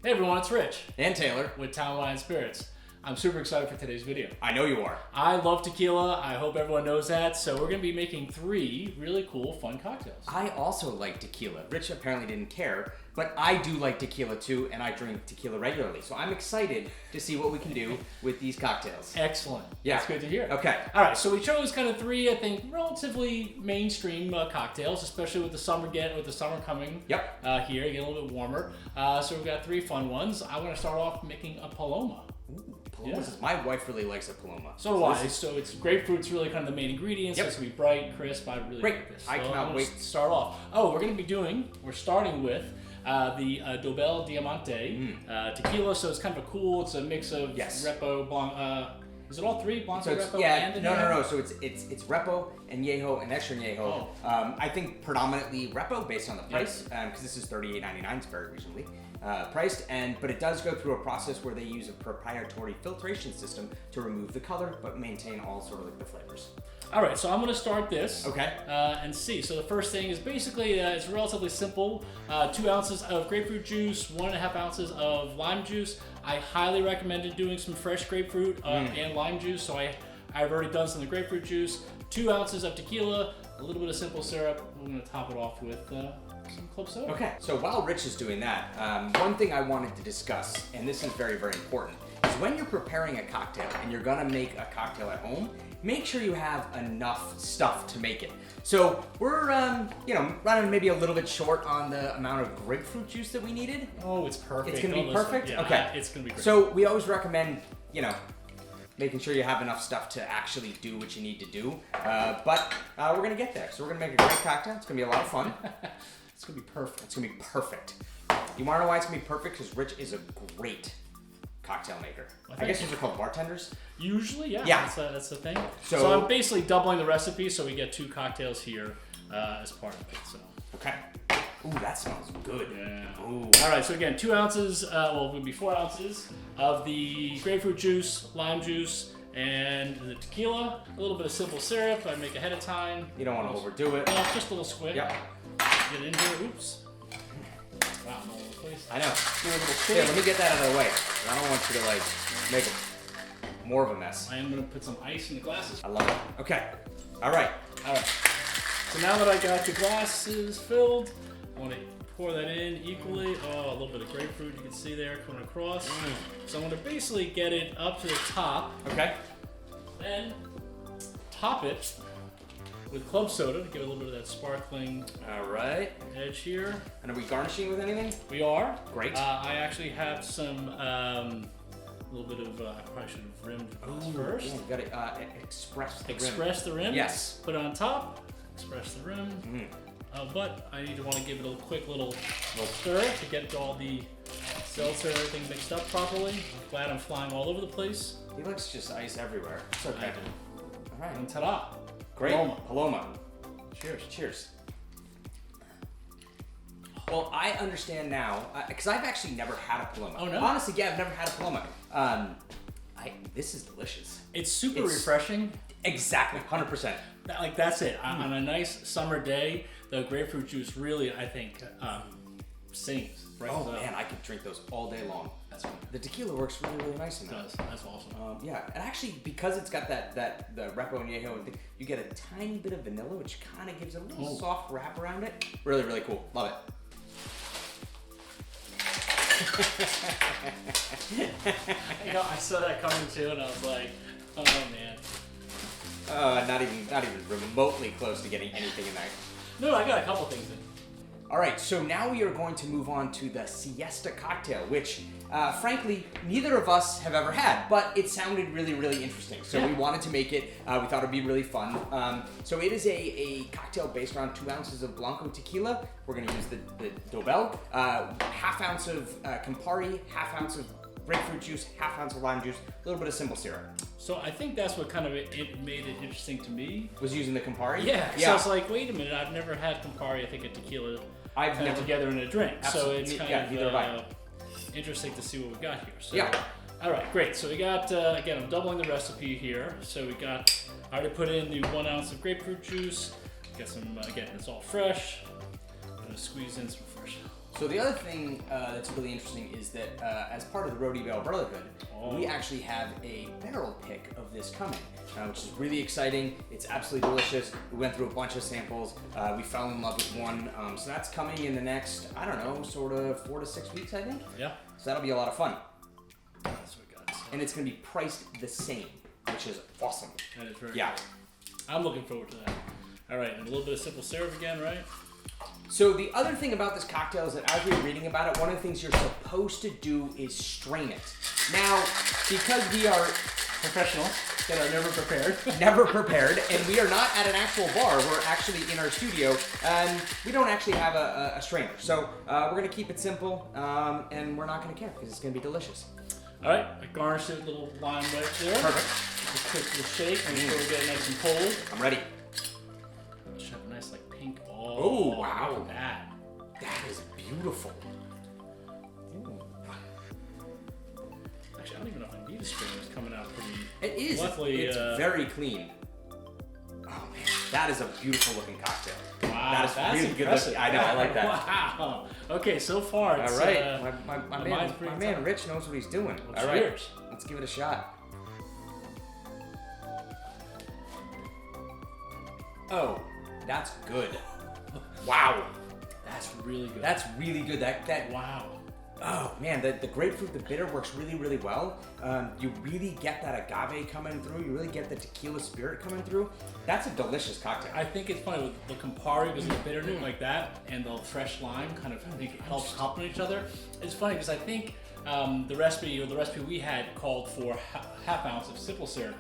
Hey everyone, it's Rich. And Taylor. With Town Wine Spirits. I'm super excited for today's video. I know you are. I love tequila. I hope everyone knows that. So we're going to be making 3 really cool, fun cocktails. I also like tequila. Rich apparently didn't care, but I do like tequila too, and I drink tequila regularly. So I'm excited to see what we can do with these cocktails. Excellent. Yeah. That's good to hear. Okay. All right, so we chose kind of 3, I think, relatively mainstream cocktails, especially with the summer coming. Yep. Here, getting a little bit warmer. So we've got 3 fun ones. I want to start off making a Paloma. Ooh, Palomas. Yeah. My wife really likes a Paloma. So do I. So it's grapefruit's really kind of the main ingredients. Yep. It's gonna be bright, crisp. I really like this. So I cannot wait to start off. Oh, we're starting with the Dobel Diamante tequila. So it's kind of a cool. It's a mix of Repo, Blanc. Is it all 3? Blanco, so Repo, and no. So it's Repo, Añejo, and extra Añejo. Oh. I think predominantly Repo based on the price, because this is $38.99. It's very reasonably priced, but it does go through a process where they use a proprietary filtration system to remove the color but maintain all sort of like the flavors. All right, so I'm going to start this. Okay. And see. So the first thing is basically it's relatively simple. 2 ounces of grapefruit juice, 1.5 ounces of lime juice. I highly recommended doing some fresh grapefruit and lime juice. So I've already done some of the grapefruit juice. 2 ounces of tequila, a little bit of simple syrup. We're going to top it off with some club soda. Okay. So while Rich is doing that, one thing I wanted to discuss, and this is very, very important, is when you're preparing a cocktail and you're going to make a cocktail at home, make sure you have enough stuff to make it. So we're, running maybe a little bit short on the amount of grapefruit juice that we needed. Oh, it's perfect. It's gonna be perfect? Yeah, okay. It's gonna be great. So we always recommend, making sure you have enough stuff to actually do what you need to do. But we're gonna get there. So we're gonna make a great cocktail. It's gonna be a lot of fun. It's gonna be perfect. It's gonna be perfect. You wanna know why it's gonna be perfect? Because Rich is a great cocktail maker. I guess those are called bartenders. Usually, yeah. That's the thing. So I'm basically doubling the recipe, so we get 2 cocktails here as part of it. So. Okay. Ooh, that smells good. Yeah. Ooh. All right. So again, 2 ounces. It would be 4 ounces of the grapefruit juice, lime juice, and the tequila. A little bit of simple syrup I make ahead of time. You don't want to overdo it. No, just a little squid. Yep. Get in here. Oops. Wow, I'm all over the place. I know. Yeah, let me get that out of the way. I don't want you to make more of a mess. I am gonna put some ice in the glasses. I love it. Okay. All right. So now that I got the glasses filled, I want to pour that in equally. Oh, a little bit of grapefruit you can see there coming across. So I'm gonna basically get it up to the top. Okay. Then top it with club soda to give it a little bit of that sparkling edge here. And are we garnishing with anything? We are. Great. I actually have some a little bit of I probably should have rimmed first. Yeah, you gotta express the rim. Express the rim. Yes. Put it on top. Express the rim. But I want to give it a quick little stir to get all the seltzer and everything mixed up properly. I'm glad I'm flying all over the place. He likes just ice everywhere. It's okay. I do. All right. And ta-da. Great. Paloma. Cheers. Cheers. Well, I understand now, because I've actually never had a Paloma. Oh, no? Honestly, yeah, I've never had a Paloma. This is delicious. It's super refreshing. Exactly, 100%. That's it. On a nice summer day, the grapefruit juice really, I think, sings. Right? Oh, man, I could drink those all day long. That's fun. The tequila works really, really nice in that. It does. That's awesome. Yeah, and actually, because it's got the Repo and Añejo, you get a tiny bit of vanilla, which kind of gives it a little soft wrap around it. Really, really cool. Love it. I saw that coming too, and I was like, oh man. Not even remotely close to getting anything in there. No, I got a couple things in. All right, so now we are going to move on to the Siesta cocktail, which, frankly, neither of us have ever had, but it sounded really, really interesting. So we wanted to make it. We thought it'd be really fun. So it is a cocktail based around 2 ounces of Blanco tequila. We're going to use the Dobel, half ounce of Campari, half ounce of grapefruit juice, half ounce of lime juice, a little bit of simple syrup. So I think that's what kind of it made it interesting to me. Was using the Campari? Yeah. So I was like, wait a minute, I've never had Campari. I think a tequila. I've never together in a drink. Absolutely. So it's kind of interesting to see what we got here. So, all right, great. So we got again, I'm doubling the recipe here. So I already put in the 1 ounce of grapefruit juice. Got some again, it's all fresh. I'm gonna squeeze in some fresh So the other thing that's really interesting is that as part of the Roadie Bale Brotherhood, we actually have a barrel pick of this coming, which is really exciting. It's absolutely delicious. We went through a bunch of samples. We fell in love with one. So that's coming in the next, I don't know, sort of 4 to 6 weeks, I think. Yeah. So that'll be a lot of fun. That's what we got. So. And it's going to be priced the same, which is awesome. That is very cool. I'm looking forward to that. All right, and a little bit of simple syrup again, right? So the other thing about this cocktail is that as we were reading about it, one of the things you're supposed to do is strain it. Now, because we are professional, that are never prepared, and we are not at an actual bar, we're actually in our studio, and we don't actually have a strainer. So we're going to keep it simple, and we're not going to care because it's going to be delicious. All right, I garnished it with a little lime right there. Perfect. Just quick little shake, make sure we get it nice and cold. I'm ready. Just have a nice like pink. Oh, wow. Look at that. That is beautiful. Ooh. Actually, I don't even know if I need a strainer. It's coming out pretty. It is. Luckily, it's very clean. Oh man, that is a beautiful looking cocktail. Wow, that's really impressive. good looking. I know, I like that. Wow. Okay, so far it's all right. My man Rich knows what he's doing. Well, all right, cheers. let's give it a shot. Oh, that's good. Wow. That's really good. That's really good. That wow. Oh man, the grapefruit, the bitter works really well. You really get that agave coming through. You really get the tequila spirit coming through. That's a delicious cocktail. I think it's funny with the Campari because of the bitter note like that and the fresh lime kind of I think it helps complement each other. It's funny because I think the recipe we had called for half ounce of simple syrup.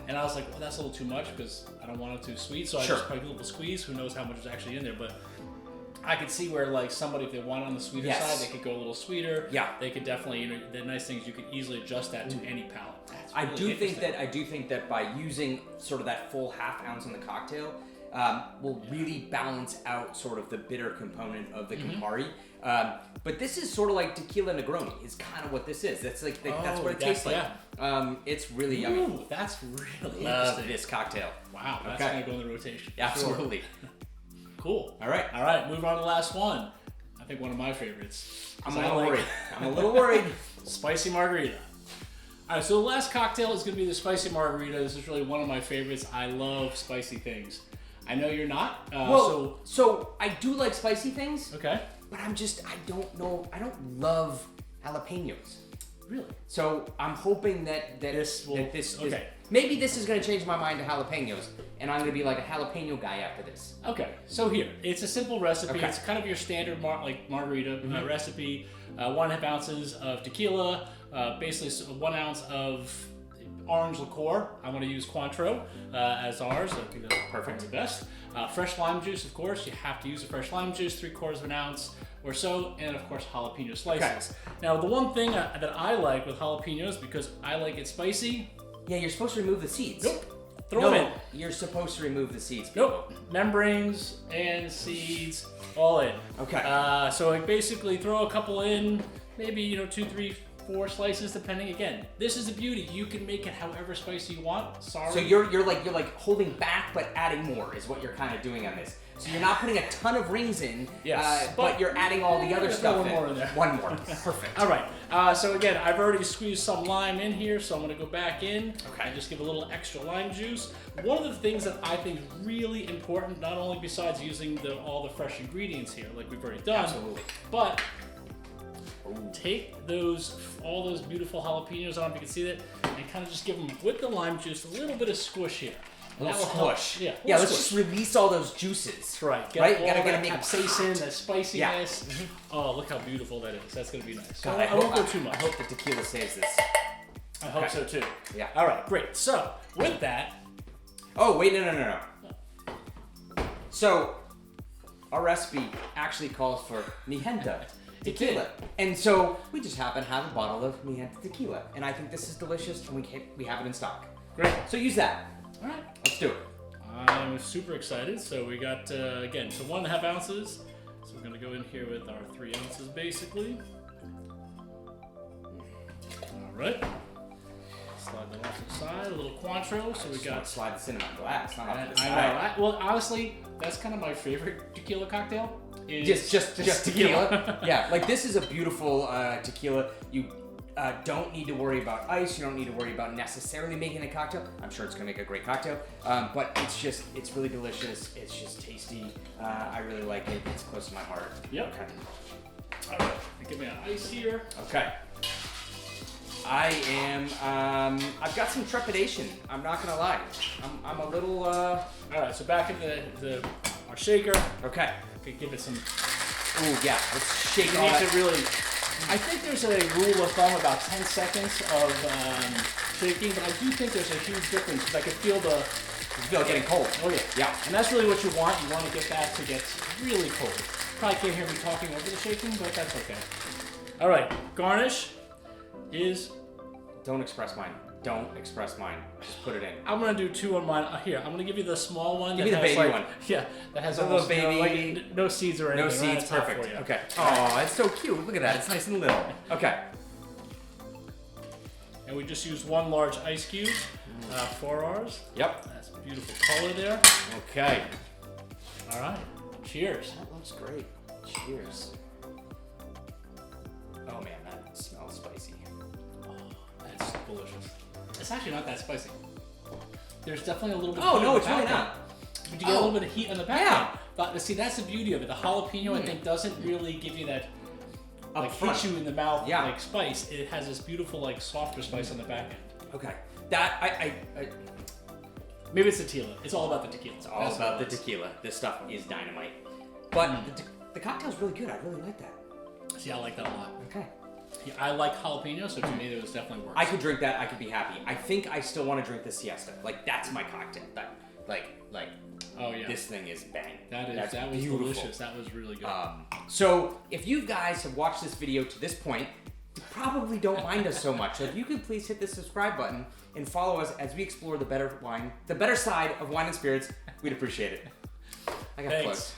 And I was like, well, that's a little too much because I don't want it too sweet. So I just put a little squeeze. Who knows how much is actually in there. But I could see where like somebody, if they want it on the sweeter side, they could go a little sweeter. Yeah. They could definitely, the nice thing is you could easily adjust that to any palate. That's really I do think that by using sort of that full half ounce in the cocktail, will really balance out sort of the bitter component of the Campari. But this is sort of like tequila Negroni is kind of what this is. That's like that's what it tastes like. It's really yummy. Ooh, that's really love this cocktail. Wow, that's gonna go in the rotation. Absolutely. Cool. All right. Move on to the last one. I think one of my favorites. I'm a little worried. Spicy Margarita. All right, so the last cocktail is going to be the Spicy Margarita. This is really one of my favorites. I love spicy things. I know you're not. So I do like spicy things. Okay. But I don't know. I don't love jalapenos. Really? So I'm hoping that maybe this is going to change my mind to jalapenos, and I'm going to be like a jalapeno guy after this. Okay, so here, it's a simple recipe. It's kind of your standard margarita recipe. 1.5 ounces of tequila, basically 1 ounce of orange liqueur. I'm going to use Cointreau as ours. I think that's perfect, the best. Fresh lime juice, of course. You have to use the fresh lime juice, 3/4 of an ounce or so, and of course jalapeno slices. Now, the one thing that I like with jalapenos, because I like it spicy. Yeah, you're supposed to remove the seeds. Nope. Throw them in. You're supposed to remove the seeds. People. Nope. Membranes and seeds, all in. Okay. So I basically throw a couple in, maybe 2, 3, 4 slices, depending. Again, this is the beauty. You can make it however spicy you want. Sorry. So you're like holding back but adding more is what you're kind of doing on this. So you're not putting a ton of rings in, but you're adding all the other stuff in. One more in there. One more. Perfect. All right. So again, I've already squeezed some lime in here, so I'm going to go back in and just give a little extra lime juice. One of the things that I think is really important, not only besides using all the fresh ingredients here, like we've already done, but take all those beautiful jalapenos, I don't know if you can see that, and kind of just give them, with the lime juice, a little bit of squish here. A little squish. Yeah, let's just release all those juices. That's right. Gotta that make capsaicin, that spiciness. Yeah. Oh, look how beautiful that is. That's going to be nice. So I won't go too much. I hope the tequila saves this. I hope so too. Yeah. All right, great. So, with that... Oh, wait, no. So, our recipe actually calls for Mijenta tequila. And so, we just happen to have a bottle of Mijenta tequila. And I think this is delicious, and we have it in stock. Great. So use that. All right. Let's do it. I'm super excited. So we got, again, 1.5 ounces. So we're going to go in here with our 3 ounces, basically. All right. Slide that off to the side. A little Cointreau. So we got... Slide the cinnamon glass. Not off to the I side. know. Well, honestly, that's kind of my favorite tequila cocktail. is just tequila. Yeah, like this is a beautiful tequila. You don't need to worry about ice. You don't need to worry about necessarily making a cocktail. I'm sure it's gonna make a great cocktail, but it's really delicious. It's just tasty. I really like it. It's close to my heart. Yep. Okay. All right, give me an ice here. Okay. I am. I've got some trepidation. I'm not gonna lie. I'm a little. All right, so back in our shaker. Okay. Okay, give it some. Ooh, yeah. Let's shake You all need that. to really. I think there's a rule of thumb about 10 seconds of shaking, but I do think there's a huge difference because I can feel the. You feel it getting cold. Oh yeah. Yeah. And that's really what you want. You want to get that to get really cold. Probably can't hear me talking over the shaking, but that's okay. All right, garnish is. Don't express mine. Don't express mine. Just put it in. I'm gonna do 2 on mine. Here, I'm gonna give you the small one. Give me the has baby like, one. Yeah, that has The almost little baby. no seeds or anything. No right seeds. on top Perfect. for you. Okay. Oh, it's so cute. Look at that. It's nice and little. Okay. And we just use 1 large ice cube for ours. Yep. That's a beautiful color there. Okay. All right. Cheers. That looks great. Cheers. Oh man, that smells spicy. That's delicious. It's actually not that spicy. There's definitely a little bit. Oh of heat no, on the it's really back end. not. But you get a little bit of heat on the back Yeah. end. But see, that's the beauty of it. The jalapeno, I think, doesn't really give you that like front. hit you in the mouth Yeah. like spice. It has this beautiful like softer spice on the back end. Okay. That I Maybe it's tequila. It's all about the tequila. It's all about the tequila. This stuff is dynamite. But the cocktail's really good. I really like that. See, I like that a lot. Okay. Yeah, I like jalapeno, so to me, it was definitely works. I could drink that. I could be happy. I think I still want to drink the Siesta. Like that's my cocktail. That like Oh yeah. this thing is bang. That That's was beautiful. delicious. That was really good. So if you guys have watched this video to this point, you probably don't mind us so much. So if you could please hit the subscribe button and follow us as we explore the better side of wine and spirits, we'd appreciate it. I got Thanks. close.